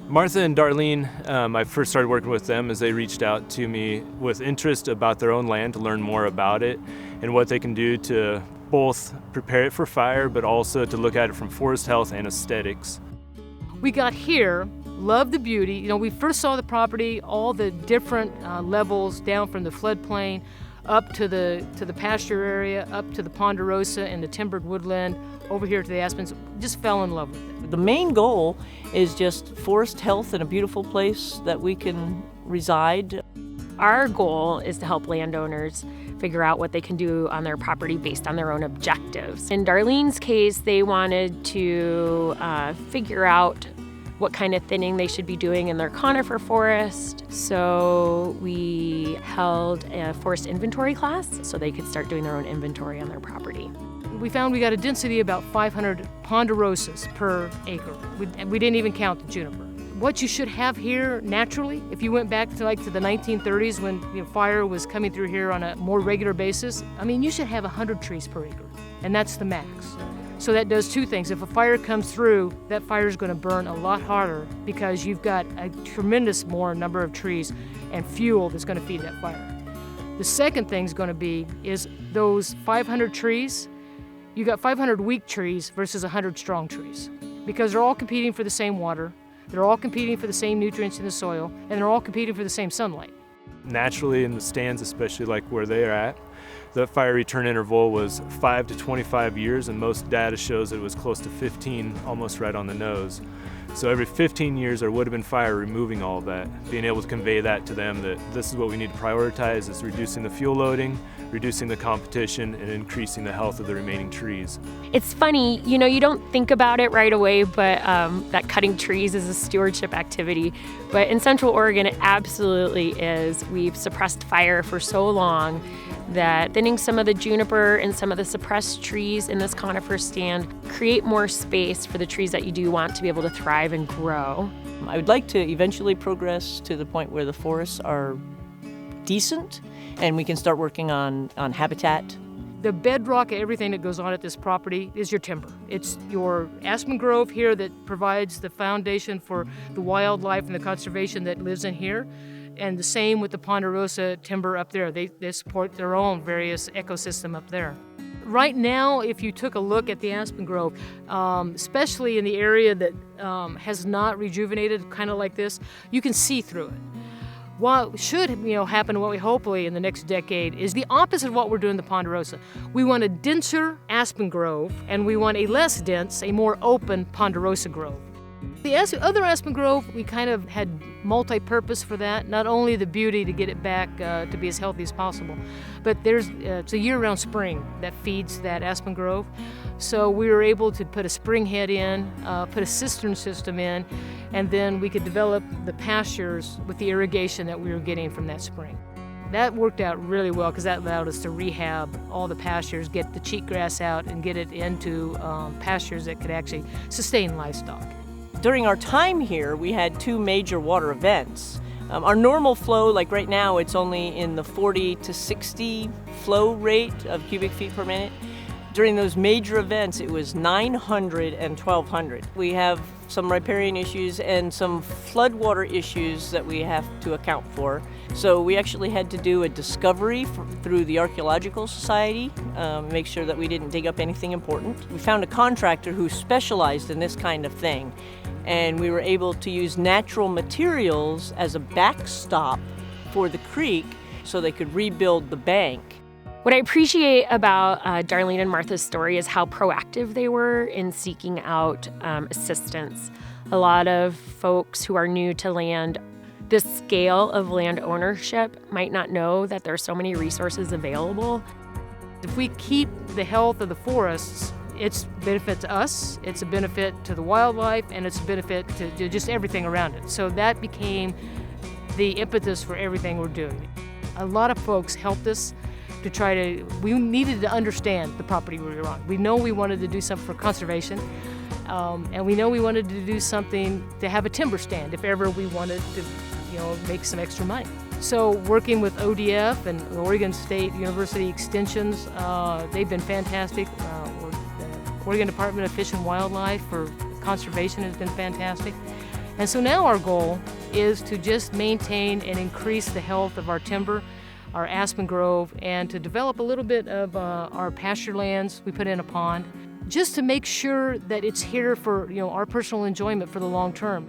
Martha and Darlene, I first started working with them as they reached out to me with interest about their own land to learn more about it and what they can do to both prepare it for fire, but also to look at it from forest health and aesthetics. We got here, loved the beauty. You know, we first saw the property, all the different levels down from the floodplain up to the pasture area, up to the ponderosa and the timbered woodland, over here to the aspens. Just fell in love with it. The main goal is just forest health and a beautiful place that we can reside. Our goal is to help landowners figure out what they can do on their property based on their own objectives. In Darlene's case, they wanted to figure out what kind of thinning they should be doing in their conifer forest. So we held a forest inventory class so they could start doing their own inventory on their property. We found we got a density about 500 ponderosas per acre. We didn't even count the juniper. What you should have here naturally, if you went back to the 1930s when fire was coming through here on a more regular basis, I mean, you should have 100 trees per acre, and that's the max. So that does two things. If a fire comes through, that fire is going to burn a lot harder because you've got a tremendous more number of trees and fuel that's going to feed that fire. The second thing is going to be is those 500 trees, you got 500 weak trees versus 100 strong trees because they're all competing for the same water, they're all competing for the same nutrients in the soil, and they're all competing for the same sunlight. Naturally in the stands, especially like where they are at, the fire return interval was 5 to 25 years, and most data shows it was close to 15, almost right on the nose. So every 15 years there would have been fire removing all of that, being able to convey that to them that this is what we need to prioritize is reducing the fuel loading, reducing the competition, and increasing the health of the remaining trees. It's funny, you don't think about it right away, but that cutting trees is a stewardship activity. But in Central Oregon, it absolutely is. We've suppressed fire for so long that thinning some of the juniper and some of the suppressed trees in this conifer stand create more space for the trees that you do want to be able to thrive and grow. I would like to eventually progress to the point where the forests are decent and we can start working on habitat. The bedrock of everything that goes on at this property is your timber. It's your aspen grove here that provides the foundation for the wildlife and the conservation that lives in here. And the same with the ponderosa timber up there. They support their own various ecosystem up there. Right now, if you took a look at the aspen grove, especially in the area that has not rejuvenated, kind of like this, you can see through it. What should happen, what we hopefully in the next decade, is the opposite of what we're doing in the ponderosa. We want a denser aspen grove, and we want a less dense, a more open ponderosa grove. The other aspen grove, we kind of had multi-purpose for that, not only the beauty to get it back to be as healthy as possible, but it's a year-round spring that feeds that aspen grove. So we were able to put a spring head in, put a cistern system in, and then we could develop the pastures with the irrigation that we were getting from that spring. That worked out really well because that allowed us to rehab all the pastures, get the cheatgrass out, and get it into pastures that could actually sustain livestock. During our time here, we had two major water events. Our normal flow, like right now, it's only in the 40 to 60 flow rate of cubic feet per minute. During those major events, it was 900 and 1200. We have some riparian issues and some floodwater issues that we have to account for. So we actually had to do a discovery through the Archaeological Society, make sure that we didn't dig up anything important. We found a contractor who specialized in this kind of thing, and we were able to use natural materials as a backstop for the creek so they could rebuild the bank. What I appreciate about Darlene and Martha's story is how proactive they were in seeking out assistance. A lot of folks who are new to land, this scale of land ownership, might not know that there are so many resources available. If we keep the health of the forests, it's a benefit to us, it's a benefit to the wildlife, and it's a benefit to just everything around it. So that became the impetus for everything we're doing. A lot of folks helped us to we needed to understand the property we were on. We know we wanted to do something for conservation, and we know we wanted to do something to have a timber stand if ever we wanted to, make some extra money. So working with ODF and Oregon State University Extensions, they've been fantastic. The Oregon Department of Fish and Wildlife for conservation has been fantastic. And so now our goal is to just maintain and increase the health of our timber, our aspen grove, and to develop a little bit of our pasture lands. We put in a pond just to make sure that it's here for our personal enjoyment for the long term.